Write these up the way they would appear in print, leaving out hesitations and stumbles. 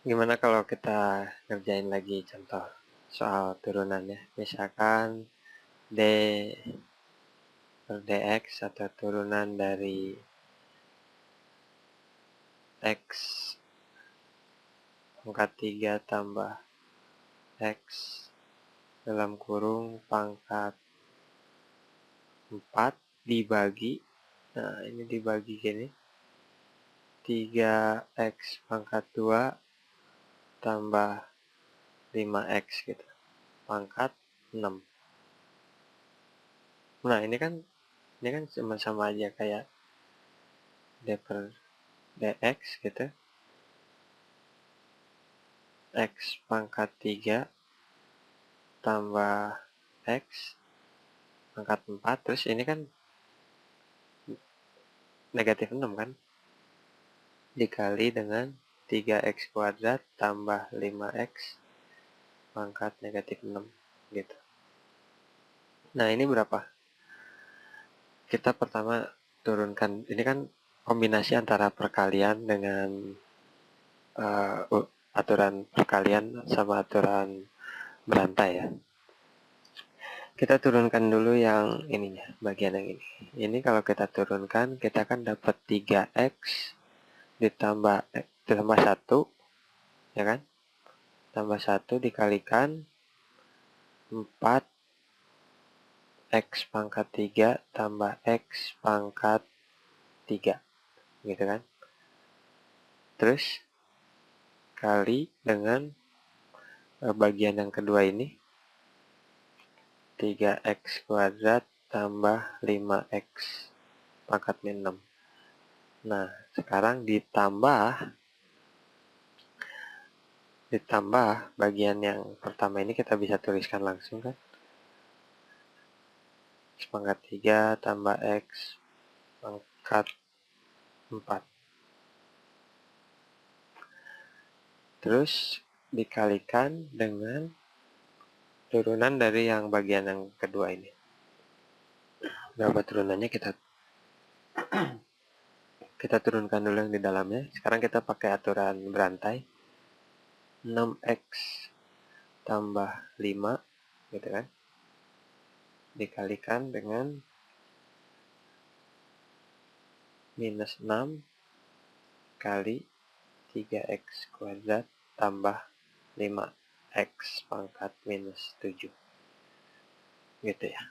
Gimana kalau kita ngerjain lagi contoh soal turunannya. Misalkan D per dx atau turunan dari x pangkat 3 tambah x dalam kurung pangkat 4 dibagi, nah ini dibagi gini, 3x pangkat 2 tambah 5x gitu, pangkat 6. Nah ini kan sama-sama aja kayak D per dx gitu, x pangkat 3 tambah x pangkat 4, terus ini kan negatif 6 kan, dikali dengan 3x kuadrat tambah 5x pangkat negatif 6 gitu. Nah ini berapa? Kita pertama turunkan, ini kan kombinasi antara perkalian dengan aturan perkalian sama aturan berantai ya. Kita turunkan dulu yang ininya, bagian yang ini. Ini kalau kita turunkan, kita kan dapat 3x ditambah 1, ya kan? Tambah 1 dikalikan 4x pangkat 3 tambah x pangkat 3, gitu kan? Terus kali dengan bagian yang kedua ini, 3x kuadrat tambah 5x pangkat min 6. Nah, sekarang ditambah bagian yang pertama ini kita bisa tuliskan langsung kan. X pangkat 3 tambah X pangkat 4. Terus dikalikan dengan turunan dari yang bagian yang kedua ini. Berapa turunannya kita turunkan dulu yang di dalamnya. Sekarang kita pakai aturan berantai. 6x tambah 5 gitu kan, dikalikan dengan minus 6 kali 3x kuadrat tambah 5x pangkat minus 7 gitu ya.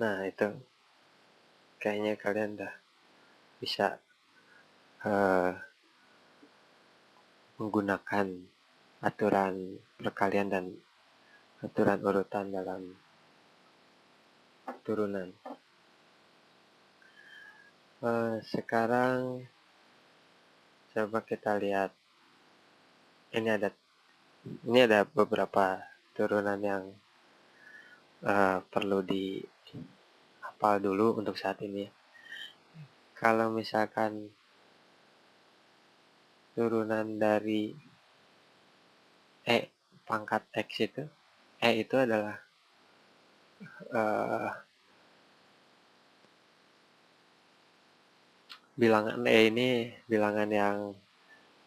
Nah itu kayaknya kalian udah bisa menggunakan aturan perkalian dan aturan urutan dalam turunan. Sekarang coba kita lihat, ini ada beberapa turunan yang perlu dihafal dulu untuk saat ini. Kalau misalkan turunan dari pangkat x itu adalah bilangan ini bilangan yang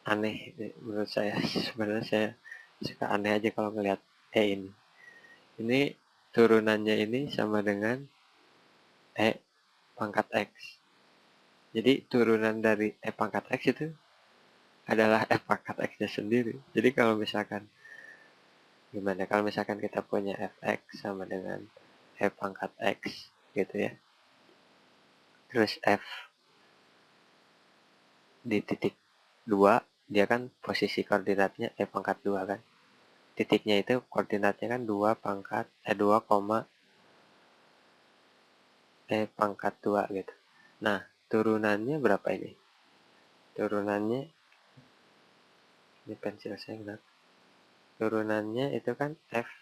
aneh menurut saya. Sebenarnya saya suka aneh aja kalau ngelihat ini. Ini turunannya ini sama dengan pangkat x. Jadi turunan dari pangkat x itu adalah pangkat x-nya sendiri. Jadi kalau misalkan gimana? Kalau misalkan kita punya fx sama dengan pangkat x gitu ya. Terus f di titik 2, dia kan posisi koordinatnya pangkat 2 kan. Titiknya itu koordinatnya kan 2 pangkat 2, pangkat 2 gitu. Nah, turunannya berapa ini? Turunannya ini pensil saya enggak. Turunannya itu kan fx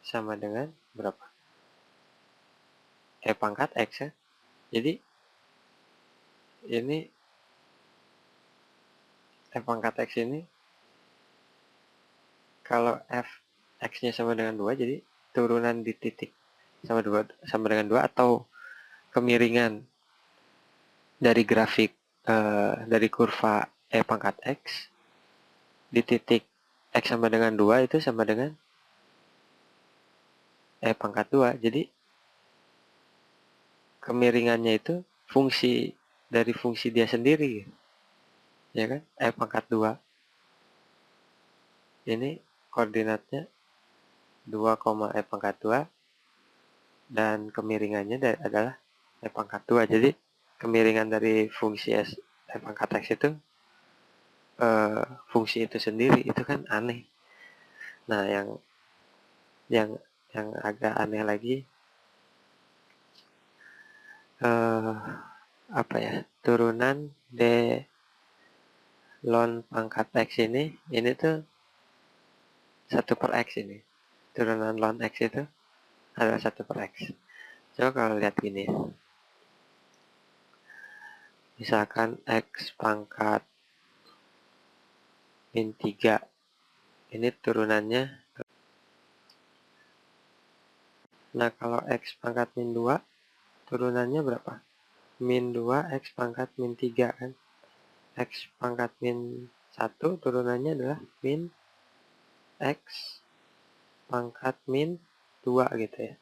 sama dengan berapa? Pangkat x ya. Jadi ini pangkat x ini kalau fx-nya sama dengan 2, jadi turunan di titik sama dengan 2 atau kemiringan dari grafik dari kurva E pangkat X di titik X sama dengan 2 itu sama dengan E pangkat 2. Jadi kemiringannya itu fungsi dari fungsi dia sendiri, ya kan? E pangkat 2 ini koordinatnya 2, E pangkat 2 dan kemiringannya adalah E pangkat 2. Jadi kemiringan dari fungsi E pangkat X itu fungsi itu sendiri, itu kan aneh. Nah, yang yang agak aneh lagi, apa ya, turunan D ln pangkat X ini tuh 1/X ini. Turunan ln X itu adalah 1/X. Coba kalau lihat gini, misalkan X pangkat min 3, ini turunannya. Nah, kalau X pangkat min 2, turunannya berapa? Min 2 X pangkat min 3 kan. X pangkat min 1 turunannya adalah min X pangkat min 2 gitu ya.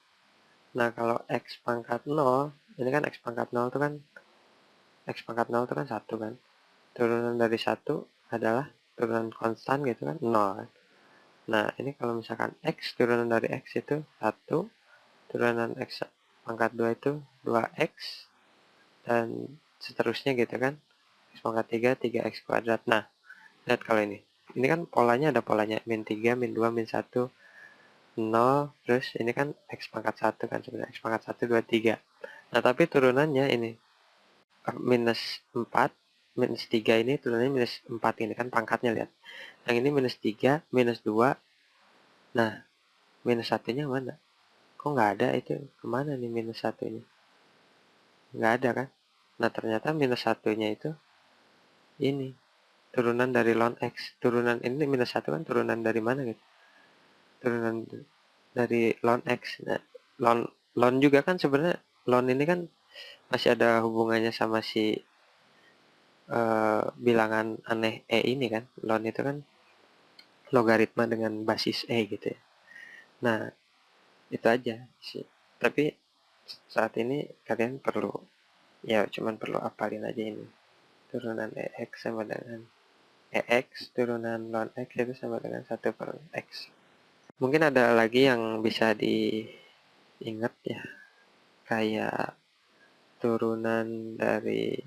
Nah, kalau X pangkat 0, ini kan X pangkat 0 itu kan, X pangkat 0 itu kan 1 kan. Turunan dari 1 adalah turunan konstan gitu kan, 0 kan. Nah, ini kalau misalkan X, turunan dari X itu 1, turunan X pangkat 2 itu 2X, dan seterusnya gitu kan. X pangkat 3, 3X kuadrat. Nah, lihat kalau ini. Ini kan polanya ada polanya, min 3, min 2, min 1, 0, terus ini kan X pangkat 1 kan sebenarnya. X pangkat 1, 2, 3. Nah, tapi turunannya ini, minus 4, minus 3 ini turunannya minus 4 ini kan pangkatnya, lihat. Yang ini minus 3, minus 2. Nah, minus 1-nya mana? Kok nggak ada itu? Kemana nih minus 1-nya? Nggak ada kan? Nah, ternyata minus 1-nya itu ini turunan dari ln X. Turunan ini minus 1 kan turunan dari mana gitu? Turunan dari ln X. Nah, ln juga kan sebenarnya, ln ini kan masih ada hubungannya sama si bilangan aneh E ini kan. Ln itu kan logaritma dengan basis E gitu ya. Nah, itu aja sih. Tapi saat ini kalian perlu, ya cuman perlu apalin aja ini. Turunan EX sama dengan EX, turunan ln X itu sama dengan 1/X. Mungkin ada lagi yang bisa diingat ya, kayak turunan dari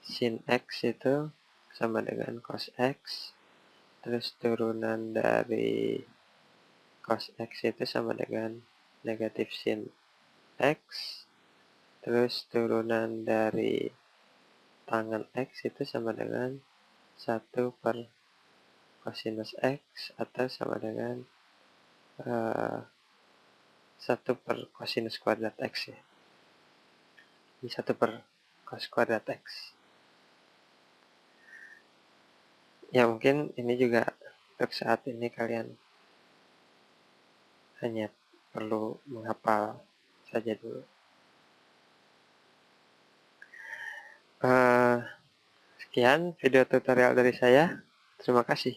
sin X itu sama dengan cos X, terus turunan dari cos X itu sama dengan negatif sin X, terus turunan dari tangen X itu sama dengan 1/cosinus X, atau sama dengan 1/cosinus kuadrat X ya. Ini 1/cos kuadrat X. Ya, mungkin ini juga untuk saat ini kalian hanya perlu menghafal saja dulu. Sekian video tutorial dari saya. Terima kasih.